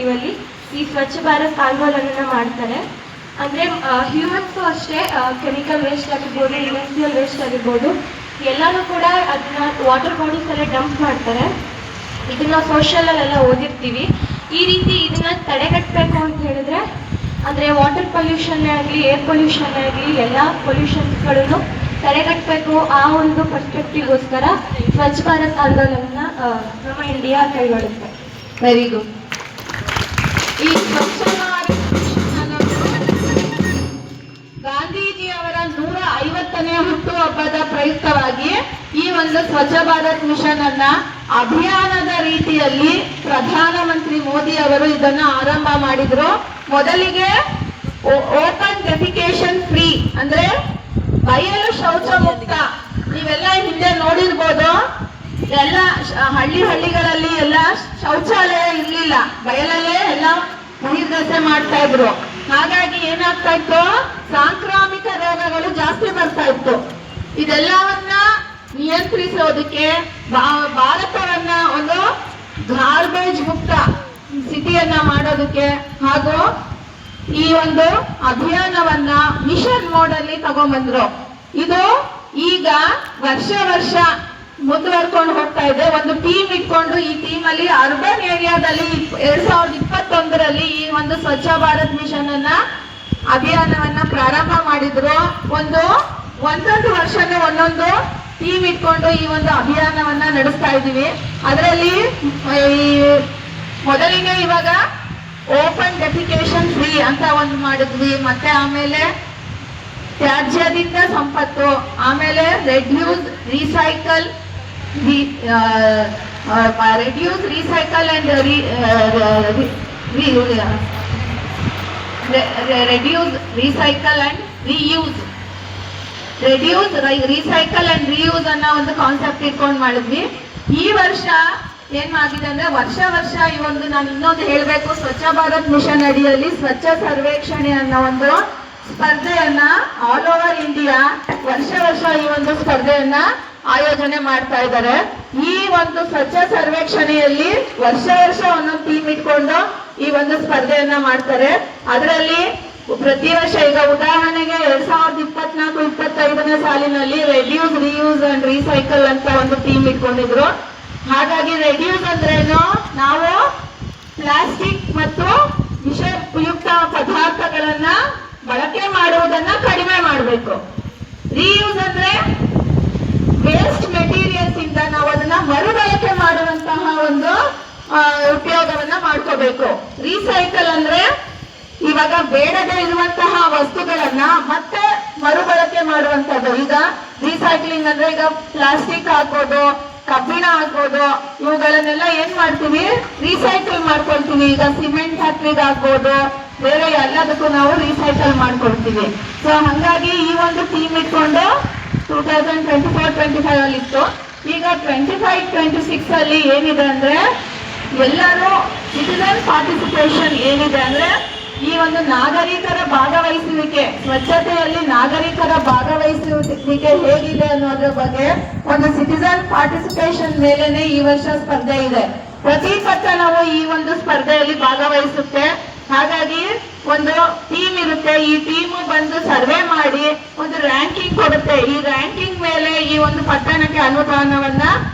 ಇವಲ್ಲಿ ಈ ಸ್ವಚ್ಛ ಭಾರತ್ ಆಂದೋಲನ ಮಾಡ್ತಾರೆ. ಅಂದರೆ ಹ್ಯೂಮನ್ಸು ಅಷ್ಟೇ, ಕೆಮಿಕಲ್ ವೇಸ್ಟ್ ಆಗಿರ್ಬೋದು, ಇಂಡಸ್ಟ್ರಿಯಲ್ ವೇಸ್ಟ್ ಆಗಿರ್ಬೋದು, ಎಲ್ಲನೂ ಕೂಡ ಅದನ್ನ ವಾಟರ್ ಬಾಡೀಸಲ್ಲೇ ಡಂಪ್ ಮಾಡ್ತಾರೆ. ಇದನ್ನ ಸೋಷಿಯಲಲ್ಲೆಲ್ಲ ಓದಿರ್ತೀವಿ. ಈ ರೀತಿ ಇದನ್ನ ತಡೆಗಟ್ಟಬೇಕು ಅಂತ ಹೇಳಿದ್ರೆ, ಅಂದರೆ ವಾಟರ್ ಪೊಲ್ಯೂಷನ್ನೇ ಆಗಲಿ, ಏರ್ ಪೊಲ್ಯೂಷನ್ನೇ ಆಗಲಿ, ಎಲ್ಲ ಪೊಲ್ಯೂಷನ್ಸ್ಗಳನ್ನು ತಡೆಗಟ್ಟಬೇಕು. ಆ ಒಂದು ಪರ್ಸ್ಪೆಕ್ಟಿವ್ಗೋಸ್ಕರ ಸ್ವಚ್ಛ ಭಾರತ್ ಆಂದೋಲನ ನಮ್ಮ ಇಂಡಿಯಾ ಕೈಗೊಳ್ಳುತ್ತೆ. Very good. ಈ ಸ್ವಚ್ಛ ಭಾರತ್ ಗಾಂಧೀಜಿಯವರ 150ನೇ ಹುಟ್ಟುಹಬ್ಬದ ಪ್ರಯುಕ್ತವಾಗಿ ಈ ಒಂದು ಸ್ವಚ್ಛ ಭಾರತ್ ಮಿಷನ್ ಅನ್ನ ಅಭಿಯಾನದ ರೀತಿಯಲ್ಲಿ ಪ್ರಧಾನಮಂತ್ರಿ ಮೋದಿ ಅವರು ಇದನ್ನ ಆರಂಭ ಮಾಡಿದ್ರು. ಮೊದಲಿಗೆ ಓಪನ್ ಡೆಫಿಕೇಶನ್ ಫ್ರೀ, ಅಂದ್ರೆ ಬಯಲು ಶೌಚ ಮುಕ್ತ. ನೀವೆಲ್ಲ ಹಿಂದೆ ನೋಡಿರ್ಬೋದು, ಎಲ್ಲ ಹಳ್ಳಿಗಳಲ್ಲಿ ಎಲ್ಲ ಶೌಚಾಲಯ ಇರ್ಲಿಲ್ಲ, ಬಯಲಲ್ಲೇ ಎಲ್ಲ ಬಹಿರ್ಗಸೆ ಮಾಡ್ತಾ ಇದ್ರು. ಹಾಗಾಗಿ ಏನಾಗ್ತಾ ಇತ್ತು, ಸಾಂಕ್ರಾಮಿಕ ರೋಗಗಳು ಜಾಸ್ತಿ ಬರ್ತಾ ಇತ್ತು. ಇದೆಲ್ಲವನ್ನ ನಿಯಂತ್ರಿಸೋದಕ್ಕೆ ಭಾರತವನ್ನ ಒಂದು ಗಾರ್ಬೇಜ್ ಮುಕ್ತ ಸಿಟಿಯನ್ನ ಮಾಡೋದಕ್ಕೆ ಹಾಗೂ ಈ ಒಂದು ಅಭಿಯಾನವನ್ನ ಮಿಷನ್ ಮೋಡ್ ಅಲ್ಲಿ ತಗೊಂಡ್ಬಂದ್ರು. ಇದು ಈಗ ವರ್ಷ ಮುಂದುವರ್ಕೊಂಡು ಹೋಗ್ತಾ ಇದೆ. ಒಂದು ಟೀಮ್ ಇಟ್ಕೊಂಡು ಈ ಟೀಮ್ ಅಲ್ಲಿ ಅರ್ಬನ್ ಏರಿಯಾದಲ್ಲಿ 2021ರಲ್ಲಿ ಈ ಒಂದು ಸ್ವಚ್ಛ ಭಾರತ್ ಮಿಷನ್ ಅನ್ನ ಅಭಿಯಾನವನ್ನ ಪ್ರಾರಂಭ ಮಾಡಿದ್ರು. ಒಂದೊಂದು ವರ್ಷನೂ ಒಂದೊಂದು ಟೀಮ್ ಇಟ್ಕೊಂಡು ಈ ಒಂದು ಅಭಿಯಾನವನ್ನ ನಡೆಸ್ತಾ ಇದೀವಿ. ಅದರಲ್ಲಿ ಈ ಮೊದಲಿಗೆ ಇವಾಗ ಓಪನ್ ಡೆಫಿಕೇಶನ್ ಫ್ರೀ ಅಂತ ಒಂದು ಮಾಡಿದ್ವಿ. ಮತ್ತೆ ಆಮೇಲೆ ತ್ಯಾಜ್ಯದಿಂದ ಸಂಪತ್ತು, ಆಮೇಲೆ ರೆಡ್ಯೂಸ್ ರಿಸೈಕಲ್ ಅಂಡ್ ರಿಯೂಸ್ ಅನ್ನೋ ಒಂದು ಕಾನ್ಸೆಪ್ಟ್ ಇಟ್ಕೊಂಡು ಮಾಡಿದ್ವಿ. ಈ ವರ್ಷ ಏನಾಗಿದೆ ಅಂದ್ರೆ ವರ್ಷ ಈ ಒಂದು ನಾನು ಇನ್ನೊಂದು ಹೇಳ್ಬೇಕು, ಸ್ವಚ್ಛ ಭಾರತ್ ಮಿಷನ್ ಅಡಿಯಲ್ಲಿ ಸ್ವಚ್ಛ ಸರ್ವೇಕ್ಷಣೆ ಅನ್ನೋ ಒಂದು ಸ್ಪರ್ಧೆಯನ್ನ ಆಲ್ ಓವರ್ ಇಂಡಿಯಾ ವರ್ಷ ಈ ಒಂದು ಸ್ಪರ್ಧೆಯನ್ನ ಆಯೋಜನೆ ಮಾಡ್ತಾ ಇದ್ದಾರೆ. ಈ ಒಂದು ಸ್ವಚ್ಛ ಸರ್ವೇಕ್ಷಣೆಯಲ್ಲಿ ವರ್ಷ ಒಂದೊಂದು ಟೀಮ್ ಇಟ್ಕೊಂಡು ಈ ಒಂದು ಸ್ಪರ್ಧೆಯನ್ನ ಮಾಡ್ತಾರೆ. ಅದರಲ್ಲಿ ಪ್ರತಿ ವರ್ಷ ಈಗ ಉದಾಹರಣೆಗೆ 2024-25ನೇ ಸಾಲಿನಲ್ಲಿ ರೆಡ್ಯೂಸ್, ರಿಯೂಸ್ ಅಂಡ್ ರೀಸೈಕಲ್ ಅಂತ ಒಂದು ಟೀಮ್ ಇಟ್ಕೊಂಡಿದ್ರು. ಹಾಗಾಗಿ ರೆಡ್ಯೂಸ್ ಅಂದ್ರೇನು, ನಾವು ಪ್ಲಾಸ್ಟಿಕ್ ಮತ್ತು ವಿಷಯುಕ್ತ ಪದಾರ್ಥಗಳನ್ನ ಬಳಕೆ ಮಾಡುವುದನ್ನ ಕಡಿಮೆ ಮಾಡಬೇಕು. ರಿಯೂಸ್ ಅಂದ್ರೆ ವೇಸ್ಟ್ ಮೆಟೀರಿಯಲ್ಸ್ ಇಂದ ನಾವು ಅದನ್ನ ಮರುಬಳಕೆ ಮಾಡುವಂತಹ ಒಂದು ಉಪಯೋಗವನ್ನ ಮಾಡ್ಕೋಬೇಕು. ರೀಸೈಕಲ್ ಅಂದ್ರೆ ಇವಾಗ ಬೇಡದೇ ಇರುವಂತಹ ವಸ್ತುಗಳನ್ನ ಮತ್ತೆ ಮರುಬಳಕೆ ಮಾಡುವಂತದ್ದು. ಈಗ ರೀಸೈಕ್ಲಿಂಗ್ ಅಂದ್ರೆ ಈಗ ಪ್ಲಾಸ್ಟಿಕ್ ಆಗ್ಬೋದು, ಕಬ್ಬಿಣ ಆಗ್ಬೋದು, ಇವುಗಳನ್ನೆಲ್ಲ ಏನ್ ಮಾಡ್ತೀವಿ, ರೀಸೈಕಲ್ ಮಾಡ್ಕೊಳ್ತೀವಿ. ಈಗ ಸಿಮೆಂಟ್ ಫ್ಯಾಕ್ಟ್ರಿಗೆ ಆಗ್ಬೋದು, ಬೇರೆ ಎಲ್ಲದಕ್ಕೂ ನಾವು ರೀಸೈಕಲ್ ಮಾಡ್ಕೊಳ್ತೀವಿ. ಸೊ ಹಂಗಾಗಿ ಈ ಒಂದು ಟೀಮ್ ಇಟ್ಕೊಂಡು 2024-25 ಅಲ್ಲಿ ಇತ್ತು. ಈಗ 25-26 ಅಲ್ಲಿ ಏನಿದೆ ಅಂದ್ರೆ ಎಲ್ಲರೂ ಸಿಟಿಜನ್ ಪಾರ್ಟಿಸಿಪೇಷನ್ ಏನಿದೆ ಅಂದ್ರೆ ಈ ಒಂದು ನಾಗರಿಕರ ಭಾಗವಹಿಸುವಿಕೆ, ಸ್ವಚ್ಛತೆಯಲ್ಲಿ ನಾಗರಿಕರ ಭಾಗವಹಿಸುವಿಕೆ ಹೇಗಿದೆ ಅನ್ನೋದ್ರ ಬಗ್ಗೆ ಒಂದು ಸಿಟಿಜನ್ ಪಾರ್ಟಿಸಿಪೇಷನ್ ಮೇಲೆನೆ ಈ ವರ್ಷ ಸ್ಪರ್ಧೆ ಇದೆ. ಪ್ರತಿ ಪಟ್ಟಣವು ಈ ಒಂದು ಸ್ಪರ್ಧೆಯಲ್ಲಿ ಭಾಗವಹಿಸುತ್ತೆ. ಹಾಗಾಗಿ ಒಂದು ಟೀಮ್ ಇರುತ್ತೆ, ಈ ಟೀಮ್ ಬಂದು ಸರ್ವೆ ಮಾಡಿ ಒಂದು ರ್ಯಾಂಕಿಂಗ್ ಕೊಡುತ್ತೆ. ಈ ರ್ಯಾಂಕಿಂಗ್ ಮೇಲೆ ಈ ಒಂದು ಪಟ್ಟಣಕ್ಕೆ ಅನುದಾನವನ್ನ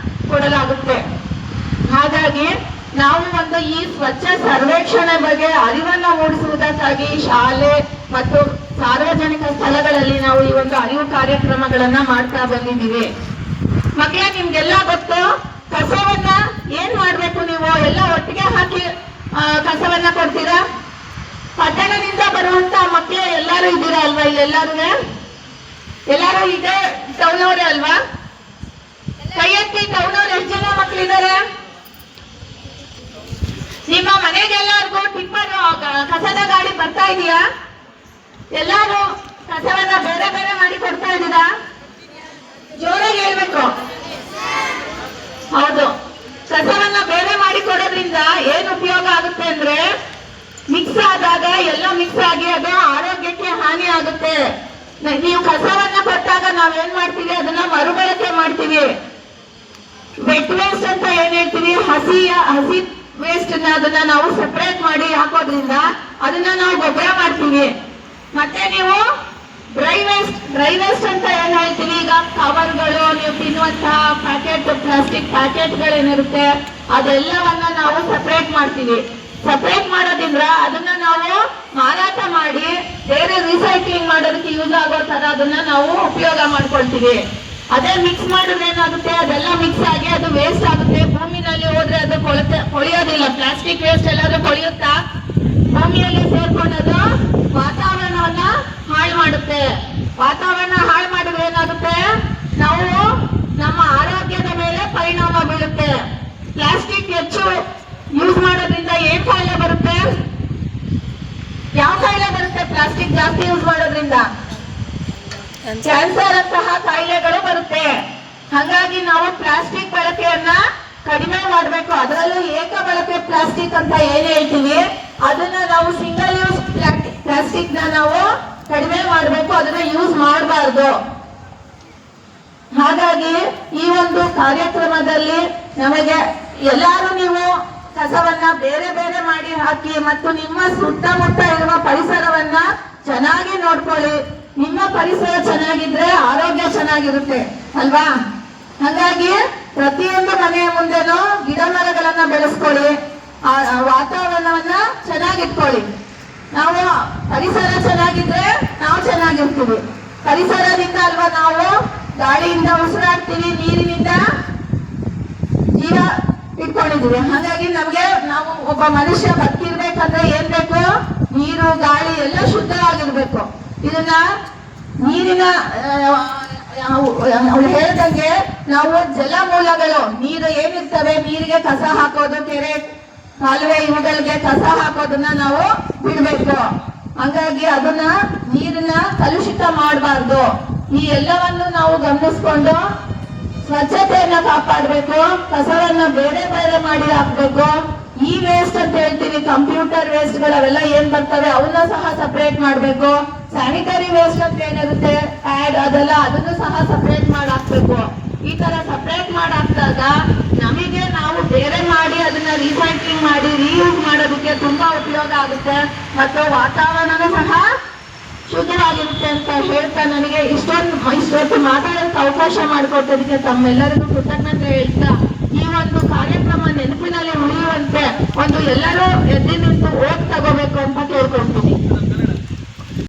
ಕೊಡಲಾಗುತ್ತೆ. ಹಾಗಾಗಿ ನಾವು ಒಂದು ಈ ಸ್ವಚ್ಛ ಸರ್ವೇಕ್ಷಣೆ ಬಗ್ಗೆ ಅರಿವನ್ನ ಮೂಡಿಸುವುದಕ್ಕಾಗಿ ಶಾಲೆ ಮತ್ತು ಸಾರ್ವಜನಿಕ ಸ್ಥಳಗಳಲ್ಲಿ ನಾವು ಈ ಒಂದು ಅರಿವು ಕಾರ್ಯಕ್ರಮಗಳನ್ನ ಮಾಡ್ತಾ ಬಂದಿದ್ದೀವಿ. ಮಕ್ಕಳೇ, ನಿಮ್ಗೆಲ್ಲ ಗೊತ್ತು, ಕಸವನ್ನ ಏನ್ ಮಾಡ್ಬೇಕು, ನೀವು ಎಲ್ಲ ಒಟ್ಟಿಗೆ ಹಾಕಿ ಕಸವನ್ನ ಕೊಡ್ತೀರಾ. ಪಟ್ಟಣದಿಂದ ಬರುವಂತ ಮಕ್ಕಳು ಎಲ್ಲರೂ ಇದ್ದೀರಾ ಅಲ್ವಾ? ಇಲ್ಲಿ ಎಲ್ಲರೂ ಇದೆ ಟೌನ್ ಅವರೇ ಅಲ್ವಾ? ಕೈ ಎತ್ತಿ, ಟೌನ್ ಅವ್ರು ಎಷ್ಟು ಜನ ಮಕ್ಕಳಿದ್ದಾರೆ? ನಿಮ್ಮ ಮನೆಗೆಲ್ಲರಿಗೂ ಟಿಪ್ಪರ್ ಕಸದ ಗಾಡಿ ಬರ್ತಾ ಇದೆಯಾ? ಎಲ್ಲಾರು ಕಸವನ್ನ ಬೇರೆ ಮಾಡಿ ಕೊಡ್ತಾ ಇದ್ದೀರಾ? ಜೋರಾಗಿ ಹೇಳ್ಬೇಕು. ಹೌದು, ಕಸವನ್ನ ಬೇರೆ ಮಾಡಿ ಕೊಡೋದ್ರಿಂದ ಏನ್ ಉಪಯೋಗ ಆಗುತ್ತೆ ಅಂದ್ರೆ, ಮಿಕ್ಸ್ ಆದಾಗ ಎಲ್ಲ ಮಿಕ್ಸ್ ಆಗಿ ಅದು ಆರೋಗ್ಯಕ್ಕೆ ಹಾನಿ ಆಗುತ್ತೆ. ನೀವು ಕಸವನ್ನ ಕೊಟ್ಟಾಗ ನಾವೇನ್ ಮಾಡ್ತೀವಿ, ಅದನ್ನ ಮರುಬಳಕೆ ಮಾಡ್ತೀವಿ. ವೆಟ್ ವೇಸ್ಟ್ ಅಂತ ಏನ್ ಹೇಳ್ತೀವಿ, ಹಸಿ ವೇಸ್ಟ್ ಅದನ್ನ ನಾವು ಸೆಪರೇಟ್ ಮಾಡಿ ಮಾಡಿ ಹಾಕೋದ್ರಿಂದ ಅದನ್ನ ನಾವು ಗೊಬ್ಬರ ಮಾಡ್ತೀವಿ. ಮತ್ತೆ ನೀವು ಡ್ರೈ ವೇಸ್ಟ್ ಅಂತ ಏನ್ ಹೇಳ್ತೀವಿ, ಈಗ ಕವರ್ಗಳು, ನೀವು ತಿನ್ನುವಂತಹ ಪ್ಯಾಕೆಟ್, ಪ್ಲಾಸ್ಟಿಕ್ ಪ್ಯಾಕೆಟ್ಗಳೇನಿರುತ್ತೆ ಅದೆಲ್ಲವನ್ನ ನಾವು ಸಪರೇಟ್ ಮಾಡ್ತೀವಿ. ಸಪರೇಟ್ ಮಾಡೋದ್ರಿಂದ ಅದನ್ನ ನಾವು ಮಾರಾಟ ಮಾಡಿ ಬೇರೆ ರೀಸೈಕ್ಲಿಂಗ್ ಮಾಡೋದಕ್ಕೆ ಯೂಸ್ ಆಗೋ ತರ ಅದನ್ನ ನಾವು ಉಪಯೋಗ ಮಾಡ್ಕೊಳ್ತೀವಿ. ಅದೇ ಮಿಕ್ಸ್ ಮಾಡಿದ್ರೆ ಏನಾಗುತ್ತೆ, ಅದೆಲ್ಲ ಮಿಕ್ಸ್ ಆಗಿ ಅದು ವೇಸ್ಟ್ ಆಗುತ್ತೆ. ಭೂಮಿನಲ್ಲಿ ಹೋದ್ರೆ ಅದು ಕೊಳೆಯೋದಿಲ್ಲ. ಪ್ಲಾಸ್ಟಿಕ್ ವೇಸ್ಟ್ ಎಲ್ಲಾದ್ರೂ ಕೊಳೆಯುತ್ತಾ? ಭೂಮಿಯಲ್ಲಿ ಸೇರ್ಕೊಂಡದು ವಾತಾವರಣವನ್ನ ಹಾಳು ಮಾಡುತ್ತೆ. ವಾತಾವರಣ ಹಾಳು ಮಾಡಿದ್ರೆ ಏನಾಗುತ್ತೆ, ನಾವು ನಮ್ಮ ಆರೋಗ್ಯದ ಮೇಲೆ ಪರಿಣಾಮ ಬೀಳುತ್ತೆ. ಪ್ಲಾಸ್ಟಿಕ್ ಹೆಚ್ಚು ಯೂಸ್ ಮಾಡೋದ್ರಿಂದ ಏನ್ ಕಾಯಿಲೆ ಬರುತ್ತೆ? ಯಾವ ಕಾಯಿಲೆ ಬರುತ್ತೆ? ಪ್ಲಾಸ್ಟಿಕ್ ಜಾಸ್ತಿ ಯೂಸ್ ಮಾಡೋದ್ರಿಂದ ಕ್ಯಾನ್ಸರ್ ಅಂತಹ ಕಾಯಿಲೆಗಳು ಬರುತ್ತೆ. ಹಾಗಾಗಿ ನಾವು ಪ್ಲಾಸ್ಟಿಕ್ ಬಳಕೆಯನ್ನ ಕಡಿಮೆ ಮಾಡಬೇಕು. ಅದರಲ್ಲೂ ಏಕ ಬಳಕೆ ಪ್ಲಾಸ್ಟಿಕ್ ಅಂತ ಏನ್ ಹೇಳ್ತೀವಿ, ಅದನ್ನ ನಾವು ಸಿಂಗಲ್ ಯೂಸ್ ಪ್ಲಾಸ್ಟಿಕ್ ನ ನಾವು ಕಡಿಮೆ ಮಾಡಬೇಕು, ಅದನ್ನ ಯೂಸ್ ಮಾಡಬಾರ್ದು. ಹಾಗಾಗಿ ಈ ಒಂದು ಕಾರ್ಯಕ್ರಮದಲ್ಲಿ ನಮಗೆ ಎಲ್ಲಾರು ನೀವು ಕಸವನ್ನ ಬೇರೆ ಬೇರೆ ಮಾಡಿ ಹಾಕಿ ಮತ್ತು ನಿಮ್ಮ ಸುತ್ತಮುತ್ತ ಇರುವ ಪರಿಸರವನ್ನ ಚೆನ್ನಾಗಿ ನೋಡ್ಕೊಳ್ಳಿ. ನಿಮ್ಮ ಪರಿಸರ ಚೆನ್ನಾಗಿದ್ರೆ ಆರೋಗ್ಯ ಚೆನ್ನಾಗಿರುತ್ತೆ ಅಲ್ವಾ? ಹಾಗಾಗಿ ಪ್ರತಿಯೊಂದು ಮನೆಯ ಮುಂದೆನೂ ಗಿಡ ಮರಗಳನ್ನ ಬೆಳೆಸ್ಕೊಳ್ಳಿ, ವಾತಾವರಣವನ್ನ ಚೆನ್ನಾಗಿಟ್ಕೊಳ್ಳಿ. ನಾವು ಪರಿಸರ ಚೆನ್ನಾಗಿದ್ರೆ ನಾವು ಚೆನ್ನಾಗಿರ್ತೀವಿ. ಪರಿಸರದಿಂದ ಅಲ್ವಾ ನಾವು ಗಾಳಿಯಿಂದ ಉಸಿರಾಡ್ತೀವಿ, ನೀರಿನಿಂದ ಜೀವ ಇಟ್ಕೊಂಡಿದೀವಿ. ಹಾಗಾಗಿ ನಾವು ಒಬ್ಬ ಮನುಷ್ಯ ಬದುಕಿರ್ಬೇಕಂದ್ರೆ ಏನ್ ಬೇಕು? ನೀರು, ಗಾಳಿ ಎಲ್ಲ ಶುದ್ಧವಾಗಿರ್ಬೇಕು. ಇದನ್ನ ನೀರಿನ ಅವ್ರು ಹೇಳ್ದಂಗೆ ನಾವು ಜಲಮೂಲಗಳು, ನೀರು ಏನಿರ್ತವೆ, ನೀರಿಗೆ ಕಸ ಹಾಕೋದು, ಕೆರೆ ಕಾಲುವೆ ಇವುಗಳಿಗೆ ಕಸ ಹಾಕೋದನ್ನ ನಾವು ಬಿಡ್ಬೇಕು. ಹಾಗಾಗಿ ಅದನ್ನ ನೀರನ್ನ ಕಲುಷಿತ ಮಾಡಬಾರ್ದು. ಈ ಎಲ್ಲವನ್ನು ನಾವು ಗಮನಿಸ್ಕೊಂಡು ಸ್ವಚ್ಛತೆಯನ್ನ ಕಾಪಾಡಬೇಕು. ಕಸವನ್ನ ಬೇರೆ ಬೇರೆ ಮಾಡಿ ಹಾಕ್ಬೇಕು. ಈ ವೇಸ್ಟ್ ಅಂತ ಹೇಳ್ತೀವಿ, ಕಂಪ್ಯೂಟರ್ ವೇಸ್ಟ್ ಗಳು ಅವೆಲ್ಲ ಏನ್ ಬರ್ತವೆ ಅವನ್ನ ಸಹ ಸಪರೇಟ್ ಮಾಡ್ಬೇಕು. ಸ್ಯಾನಿಟರಿ ವೇಸ್ಟ್ ಅಂತ ಏನಿರುತ್ತೆ, ಪ್ಯಾಡ್ ಅದೆಲ್ಲ ಅದನ್ನು ಸಹ ಸಪರೇಟ್ ಮಾಡಿ ಹಾಕ್ಬೇಕು. ಈ ತರ ಸಪರೇಟ್ ಮಾಡಿ ಹಾಕಿದಾಗ ನಮಗೆ ನಾವು ಬೇರೆ ಮಾಡಿ ಅದನ್ನ ರೀಸೈಕ್ಲಿಂಗ್ ಮಾಡಿ ರೀಯೂಸ್ ಮಾಡೋದಕ್ಕೆ ತುಂಬಾ ಉಪಯೋಗ ಆಗುತ್ತೆ ಮತ್ತು ವಾತಾವರಣನೂ ಸಹ ಶುದ್ಧವಾಗಿರುತ್ತೆ ಅಂತ ಹೇಳ್ತಾ ನನಗೆ ಇಷ್ಟೊತ್ತು ಮಾತಾಡೋದಕ್ಕೆ ಅವಕಾಶ ಮಾಡಿಕೊಟ್ಟದಕ್ಕೆ ತಮ್ಮೆಲ್ಲರಿಗೂ ಕೃತಜ್ಞತೆ ಹೇಳ್ತಾ ಈ ಒಂದು ಕಾರ್ಯಕ್ರಮ ನೆನಪಿನಲ್ಲಿ ಉಳಿಯುವಂತೆ ಎಲ್ಲರೂ ಎದ್ದು ನಿಂತು ಓಟ್ ತಗೋಬೇಕು ಅಂತ ಕೇಳ್ಕೊಳ್ತೀನಿ.